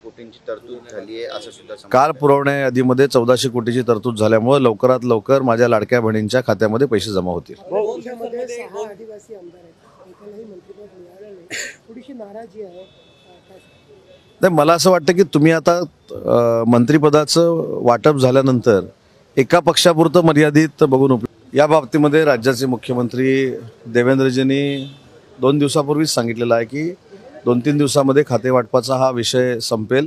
कोटींची तरतूद झाली आहे असं सुद्धा समजतं. कार पुरवण्या यादीमध्ये 1400 कोटीची तरतूद झाल्यामुळे लवकरात लवकर माझ्या लाडक्या बहिणींच्या खात्यामध्ये पैसे जमा होतील. देशामध्ये 6 आदिवासी आमदार आहेत, एकालाही मंत्रिपद मिळालं नाही, थोडीशी नाराजी आहे. नाही, मला असं वाटतं की तुम्ही आता मंत्रिपदाचं वाटप झाल्यानंतर एका पक्षापुरतं मर्यादित बघून या बाबतीमध्ये राज्याचे मुख्यमंत्री देवेंद्रजींनी 2 दिवसापूर्वीच सांगितलेलं आहे की 2-3 दिवसामध्ये खाते वाटपाचा हा विषय संपेल.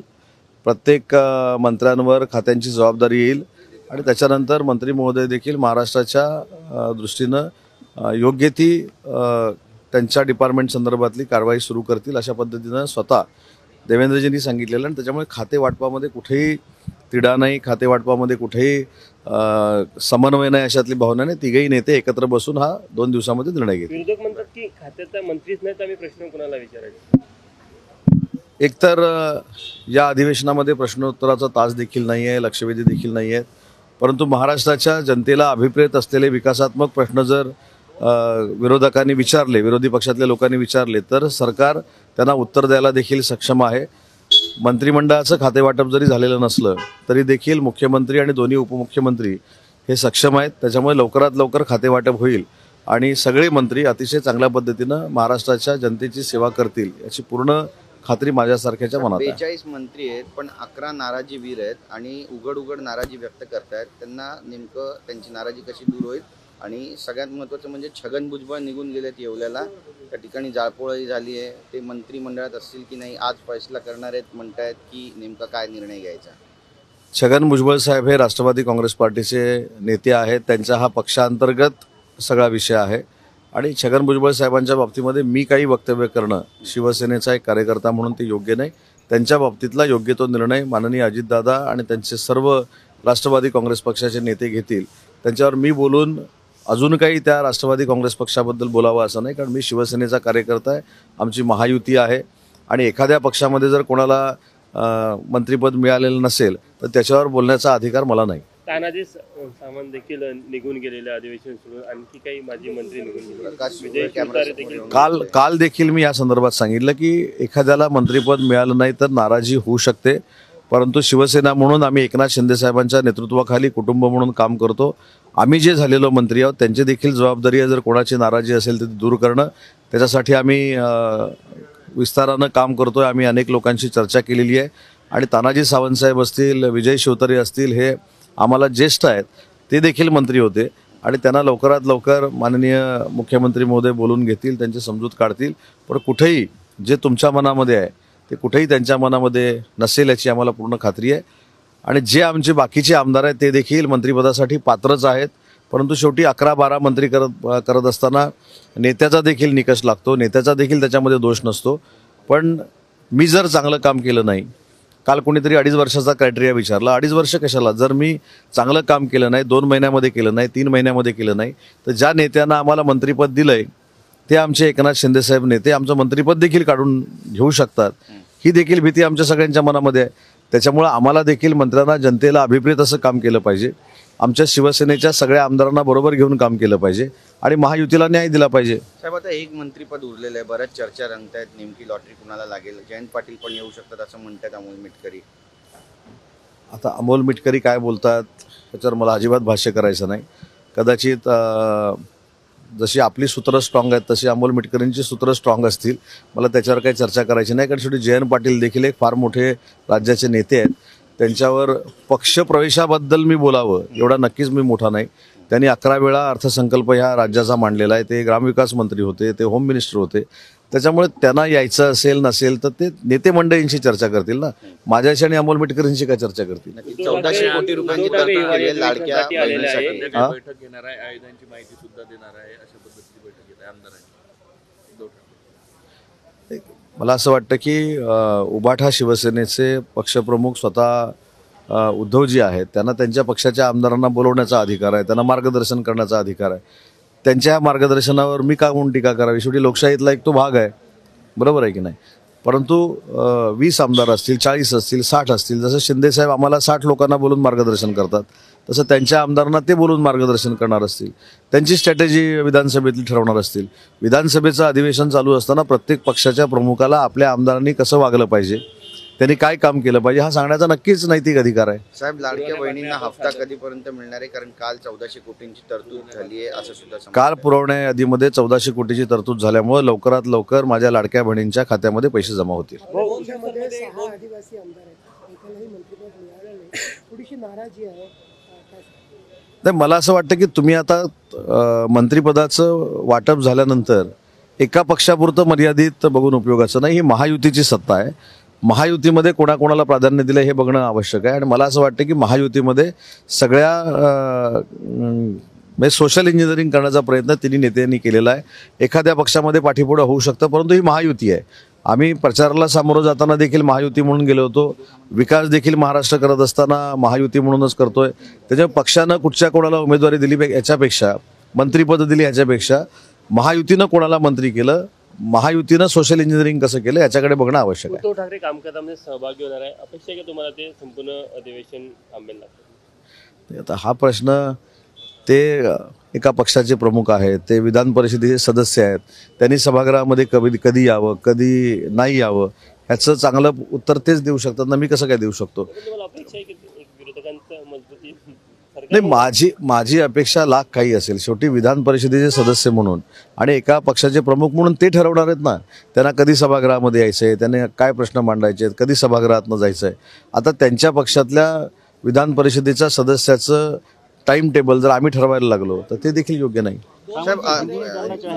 प्रत्येक मंत्र्यांवर खात्यांची जबाबदारी येईल आणि त्याच्यानंतर मंत्री महोदय देखील महाराष्ट्राच्या दृष्टीनं योग्य ती त्यांच्या डिपार्टमेंट संदर्भातली कारवाई सुरू करतील अशा पद्धतीनं स्वतः देवेंद्रजींनी सांगितलेलं. आणि त्याच्यामुळे खाते वाटपामध्ये कुठेही तिढा नाही, खाते वाटपामध्ये कुठेही समन्वय नाही अशातली भावना नाही. तिघही नेते एकत्र बसून हा 2 दिवसामध्ये निर्णय घेतील. विरोधक म्हणतात की खात्याचा मंत्रीच नाही तर आम्ही प्रश्न कोणाला विचारायचे. एकतर या अधिवेशनामध्ये प्रश्नोत्तराचा तास देखील नाही आहे, लक्षवेधी देखील नाही आहेत. परंतु महाराष्ट्राच्या जनतेला अभिप्रेत असलेले विकासात्मक प्रश्न जर विरोधकांनी विचारले, विरोधी पक्षातल्या लोकांनी विचारले तर सरकार त्यांना उत्तर द्यायला देखील सक्षम आहे. मंत्रिमंडळाचं खातेवाटप जरी झालेलं नसलं तरी देखील मुख्यमंत्री आणि दोन्ही उपमुख्यमंत्री हे सक्षम आहेत. त्याच्यामुळे लवकरात लवकर खातेवाटप होईल आणि सगळे मंत्री अतिशय चांगल्या पद्धतीनं महाराष्ट्राच्या जनतेची सेवा करतील याची पूर्ण खात्री माझ्यासारख्याच्या मनात आहे. 42 मंत्री आहेत पण 11 नाराजी वीर आहेत आणि उघड नाराजी व्यक्त करतायत. त्यांना नेमकं त्यांची नाराजी कशी दूर होईल आणि सगळ्यात महत्त्वाचं म्हणजे छगन भुजबळ निघून गेलेत येवल्याला. त्या ठिकाणी जाळपोळही झाली आहे. ते मंत्रिमंडळात असतील की नाही आज फैसला करणार आहेत म्हणतायत की नेमका काय निर्णय घ्यायचा. छगन भुजबळ साहेब हे राष्ट्रवादी काँग्रेस पार्टीचे नेते आहेत. त्यांचा हा पक्षांतर्गत सगळा विषय आहे आणि छगन भुजबळ साहेबांच्या बाबतीमध्ये मी काही वक्तव्य करणं शिवसेनेचा एक कार्यकर्ता म्हणून ते योग्य नाही. त्यांच्या बाबतीतला योग्य तो निर्णय माननीय अजितदादा आणि त्यांचे सर्व राष्ट्रवादी काँग्रेस पक्षाचे नेते घेतील. त्यांच्यावर मी बोलून अजून काही त्या राष्ट्रवादी काँग्रेस पक्षाबद्दल बोलावं असं नाही, कारण मी शिवसेनेचा कार्यकर्ता आहे. आमची महायुती आहे आणि एखाद्या पक्षामध्ये जर कोणाला मंत्रिपद मिळालेलं नसेल तर त्याच्यावर बोलण्याचा अधिकार मला नाही. तानाजी सावंत देखील निघून गेलेले अधिवेशन सोडून आणखी काही माजी मंत्री निघून प्रकाश काल देखील मी या संदर्भात सांगितलं की एखाद्याला मंत्रिपद मिळालं नाही तर नाराजी होऊ शकते. परंतु शिवसेना म्हणून आम्ही एकनाथ शिंदे साहेबांच्या नेतृत्वाखाली कुटुंब म्हणून काम करतो. आम्ही जे झालेलो मंत्री आहोत त्यांची देखील जबाबदारी आहे जर कोणाची नाराजी असेल तर ती दूर करणं. त्याच्यासाठी आम्ही विस्तारानं काम करतोय. आम्ही अनेक लोकांशी चर्चा केलेली आहे आणि तानाजी सावंत साहेब असतील, विजय शिवतारे असतील, हे आम्हाला ज्येष्ठ आहेत, ते देखील मंत्री होते आणि त्यांना लवकरात लवकर माननीय मुख्यमंत्री महोदय बोलून घेतील, त्यांची समजूत काढतील. पण कुठेही जे तुमच्या मनामध्ये आहे ते कुठेही त्यांच्या मनामध्ये नसेल याची आम्हाला पूर्ण खात्री आहे. आणि जे आमचे बाकीचे आमदार आहेत ते देखील मंत्रिपदासाठी पात्रच आहेत. परंतु शेवटी 11-12 मंत्री करत असताना नेत्याचा देखील निकष लागतो, नेत्याचा देखील त्याच्यामध्ये दोष नसतो. पण मी जर चांगलं काम केलं नाही, काल कोणीतरी 2.5 वर्षाचा क्रायटेरिया विचारला. 2.5 वर्ष कशाला? जर मी चांगलं काम केलं नाही, 2 महिन्यामध्ये केलं नाही, 3 महिन्यामध्ये केलं नाही, तर ज्या नेत्यांना आम्हाला मंत्रिपद दिलंय ते आमचे एकनाथ शिंदे साहेब नेते आमचं मंत्रिपद देखील काढून घेऊ शकतात. ही देखील भीती आमच्या सगळ्यांच्या मनामध्ये आहे. त्याच्यामुळे आम्हाला देखील मंत्र्यांना जनतेला अभिप्रेत असं काम केलं पाहिजे. आमच्या शिवसेनेच्या सगळ्या आमदारांना बरोबर घेऊन काम केलं पाहिजे आणि महायुतीला न्याय दिला पाहिजे. साहेब आता एक मंत्रिपद उरलेलं आहे, बऱ्याच चर्चा रंगतायत, नेमकी लॉटरी कुणाला लागेल. जयंत पाटील पण येऊ शकतात असं म्हणतात अमोल मिटकरी. आता अमोल मिटकरी काय बोलतात त्याच्यावर मला अजिबात भाष्य करायचं नाही. कदाचित जशी आपली सूत्रं स्ट्रॉंग आहेत तशी अमोल मिटकरींची सूत्रं स्ट्रॉंग असतील. मला त्याच्यावर काही चर्चा करायची नाही, कारण शेवटी जयंत पाटील देखील एक फार मोठे राज्याचे नेते आहेत. त्यांच्यावर पक्षप्रवेशाबद्दल मी बोलावं एवढा नक्कीच मी मोठा नाही. त्यांनी 11 वेळा अर्थसंकल्प ह्या राज्याचा मांडलेला आहे. ते ग्रामविकास मंत्री होते, ते होम मिनिस्टर होते. त्याच्यामुळे त्यांना यायचं असेल नसेल तर ते नेते मंडळींशी चर्चा करतील ना, माझ्याशी आणि अमोल मिटकरींशी काय चर्चा करतील. 1400 कोटी रुपयांची तरतूद लाडक्या बहिणीसाठी बैठक घेणार आहे, आयुधांची माहिती सुद्धा देणार आहे, अशा पद्धतीची बैठक घेत आहे आमदारांची. मला असं वाटतं की उबाठा शिवसेनेचे पक्षप्रमुख स्वतः उद्धवजी आहेत. त्यांना त्यांच्या पक्षाच्या आमदारांना बोलवण्याचा अधिकार आहे, त्यांना मार्गदर्शन करण्याचा अधिकार आहे. त्यांच्या मार्गदर्शनावर मी का म्हणून टीका करावी? शेवटी लोकशाहीतला एक तो भाग आहे, बरोबर आहे की नाही. परंतु 20 आमदार असतील, 40 असतील, 60 असतील, जसं शिंदेसाहेब आम्हाला 60 लोकांना बोलून मार्गदर्शन करतात तसं त्यांच्या आमदारांना ते बोलून मार्गदर्शन करणार असतील. त्यांची स्ट्रॅटेजी विधानसभेतली ठरवणार असतील. विधानसभेचं अधिवेशन चालू असताना प्रत्येक पक्षाच्या प्रमुखाला आपल्या आमदारांनी कसं वागलं पाहिजे त्यांनी काय काम केलं पाहिजे हा सांगण्याचा नक्कीच नैतिक अधिकार आहे. साहेब, लाडक्या बहिणींना हप्ता कधीपर्यंत मिळणार आहे? कारण काल 1400 कोटींची तरतूद झाली आहे असं सुद्धा समजतं. काल पुरवण्या यादीमध्ये 1400 कोटीची तरतूद झाल्यामुळे लवकरात लवकर माझ्या लाडक्या बहिणींच्या खात्यामध्ये पैसे जमा होतील. पक्षामध्ये 6 आदिवासी आमदार आहेत, एकालाही मंत्रिपद मिळालं नाही, थोडीशी नाराजी आहे. काय सांगता? नाही, मला असं वाटतं की तुम्ही आता मंत्रिपदाचं वाटप झाल्यानंतर एका पक्षापुरतं मर्यादित बघून उपयोगाचं नाही. ही महायुतीची सत्ता आहे. महायुतीमध्ये कोणाकोणाला प्राधान्य दिलं हे बघणं आवश्यक आहे. आणि मला असं वाटतं की महायुतीमध्ये सगळ्या म्हणजे सोशल इंजिनिअरिंग करण्याचा प्रयत्न तिन्ही नेत्यांनी केलेला आहे. एखाद्या पक्षामध्ये पाठीपुढं होऊ शकतं, परंतु ही महायुती आहे. आम्ही प्रचाराला सामोरं जाताना देखील महायुती म्हणून गेलो होतो. विकास देखील महाराष्ट्र करत असताना महायुती म्हणूनच करतोय. त्याच्यामुळे पक्षानं कुठच्या कोणाला उमेदवारी दिली याच्यापेक्षा, मंत्रिपद दिली याच्यापेक्षा, महायुतीनं कोणाला मंत्री केलं, महायुतीनं सोशल इंजिनिअरिंग कसं केलं याच्याकडे बघणं आवश्यक आहे. उद्धव ठाकरे कामकाजामध्ये सहभागी होणार आहे, अपेक्षा आहे की तुम्हाला ते संपूर्ण अधिवेशन थांबेल लागतं? आता हा प्रश्न, ते एका पक्षाचे प्रमुख आहेत, ते विधान परिषदेचे सदस्य आहेत, त्यांनी सभागृहामध्ये कधी यावं कधी नाही यावं ह्याचं चांगलं उत्तर तेच देऊ शकतात ना, मी कसं काय देऊ शकतो? तुम्हाला अपेक्षा आहे की एक विरोधकांचं मजबूती नाही, माझी अपेक्षा लाख काही असेल. शेवटी विधान परिषदेचे सदस्य म्हणून आणि एका पक्षाचे प्रमुख म्हणून ते ठरवणार आहेत ना, त्यांना कधी सभागृहामध्ये यायचं आहे, त्यांनी काय प्रश्न मांडायचे आहेत, कधी सभागृहातनं जायचं आहे. आता त्यांच्या पक्षातल्या विधान परिषदेच्या सदस्याचं टाइम टेबल जर आम्ही ठरवायला लागलो तर ते देखील योग्य नाही. साहेब,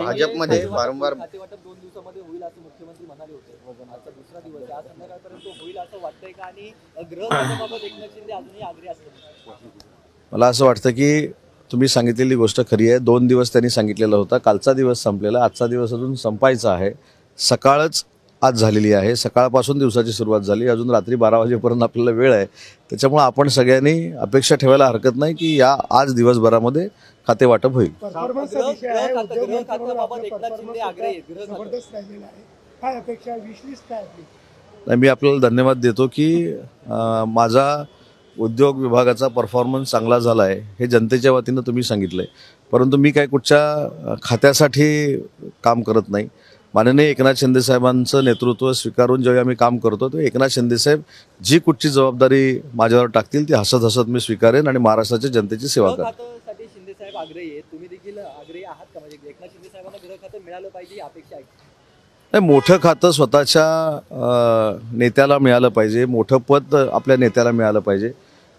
भाजपमध्ये वारंवार खातेवाटप 2 दिवसामध्ये होईल असं मुख्यमंत्री म्हणाले होते. आजचा दुसरा दिवस आहे, आज संध्याकाळपर्यंत होईल असं वाटतंय का? आणि गृह खात्याबाबत एकनाथ शिंदे अजूनही आग्रही असतात. मला असं वाटतं की तुम्ही सांगितलेली गोष्ट खरी आहे. 2 दिवस त्यांनी सांगितलेला होता. कालचा दिवस संपलेला, आजचा दिवस अजून संपायचा आहे. सकाळच आज झालेली आहे. सकाळपासून दिवसाची सुरुवात झाली. अजून रात्री 12 वाजेपर्यंत आपल्याला वेळ आहे. त्याच्यामुळे आपण सगळ्यांनी अपेक्षा ठेवायला हरकत नाही की आज दिवसभरामध्ये खाते वाटप होईल. परफॉर्मन्सचा विषय आहे. उद्योग गृह मंत्री म्हणून खात्याबाबत आपलं एकनाथ शिंदे performance आग्रही आहेत. गृह खातं. जबरदस्त राहिलेला आहे. काय अपेक्षा, विशलिस्ट काय आपली? नाही, मी आपल्याला धन्यवाद देतो की माझा उद्योग विभागाचा परफॉर्मन्स चांगला झाला आहे हे जनतेच्या वतीनं तुम्ही सांगितलं आहे. परंतु मी काय कुठच्या खात्यासाठी काम करत नाही. माननीय एकनाथ शिंदे साहेबांचं नेतृत्व स्वीकारून जेव्हा आम्ही काम करतो तेव्हा एकनाथ शिंदे साहेब जी कुठची जबाबदारी माझ्यावर टाकतील ती हसत हसत मी स्वीकारेन आणि महाराष्ट्राच्या जनतेची सेवा गृह करेन. खात्यासाठी शिंदे साहेब आग्रही आहेत. तुम्ही देखील आग्रही आहात का? म्हणजे एकनाथ शिंदे साहेबांना गृह खातं मिळालं पाहिजे ही अपेक्षा आहे. नाही, मोठं खातं स्वतःच्या नेत्याला मिळालं पाहिजे, मोठं पद आपल्या नेत्याला मिळालं पाहिजे.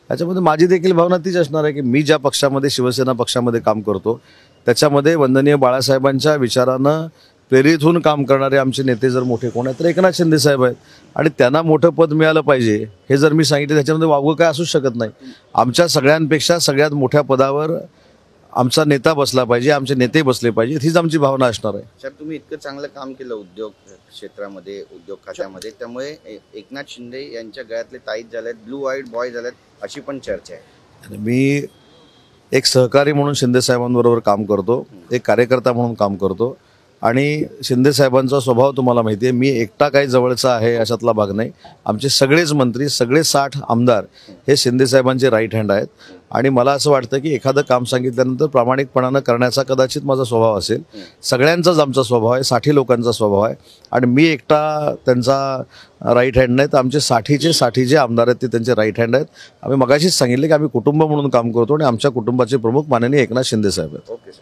याच्यामध्ये माझी देखील भावना तीच असणार आहे की मी ज्या पक्षामध्ये, शिवसेना पक्षामध्ये काम करतो त्याच्यामध्ये वंदनीय बाळासाहेबांच्या विचारानं प्रेरित होऊन काम करणारे आमचे नेते जर मोठे कोण आहेत तर एकनाथ शिंदे साहेब आहेत. आणि त्यांना मोठं पद मिळालं पाहिजे हे जर मी सांगितलं त्याच्यामध्ये वावगं काय असूच शकत नाही. आमच्या सगळ्यांपेक्षा सगळ्यात मोठ्या पदावर आमचा नेता बसला पाहिजे, आमचे नेते बसले पाहिजे, हीच आमची भावना असणार आहे. साहेब, तुम्ही इतकं चांगलं काम केलं उद्योग क्षेत्रामध्ये, उद्योग खात्यामध्ये, त्यामुळे एकनाथ शिंदे यांच्या गळ्यातले ताईत झालेत, ब्लू आईड बॉय झालेत अशी पण चर्चा आहे. मी एक सहकारी म्हणून शिंदे साहेबांबरोबर काम करतो, एक कार्यकर्ता म्हणून काम करतो. आणि शिंदे साहेबांचा स्वभाव तुम्हाला माहिती आहे. मी एकटा काही जवळचा आहे अशातला भाग नाही. आमचे सगळेच मंत्री, सगळे 60 आमदार हे शिंदे साहेबांचे राईट हँड आहेत. आणि मला असं वाटतं की एखादं काम सांगितल्यानंतर प्रामाणिकपणानं करण्याचा कदाचित माझा स्वभाव असेल. सगळ्यांचाच आमचा स्वभाव आहे, 60 लोकांचा स्वभाव आहे. आणि मी एकटा त्यांचा राईट हँड नाही, तर आमचे 60चे जे आमदार आहेत ते त्यांचे राईट हँड आहेत. आम्ही मगाशीच सांगितले की आम्ही कुटुंब म्हणून काम करतो आणि आमच्या कुटुंबाचे प्रमुख माननीय एकनाथ शिंदे साहेब आहेत. ओके.